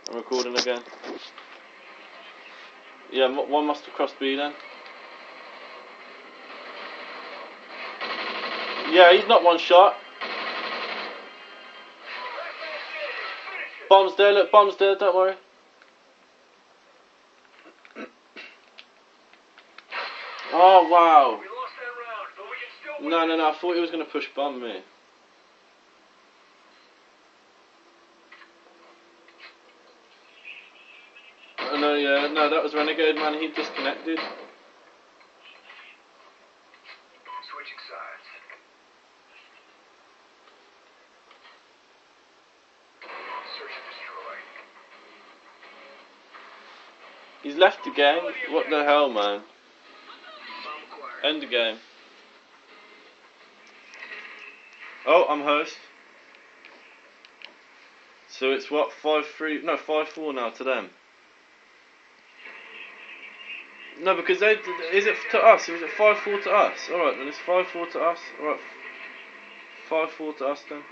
I'm recording again. Yeah, one must have crossed B then. Yeah, he's not one shot. Bomb's there, look, bomb's there, don't worry. Oh, wow. No, I thought he was going to push bomb me. No, that was Renegade, man, he disconnected. Switching sides. Search and destroy. He's left the game. What the hell, man? End the game. Oh, I'm host. So it's what, 5-3, no, 5-4 now to them. No, because they, is it to us, or is it 5-4 to us? Alright, then it's 5-4 to us. Alright, 5-4 to us then.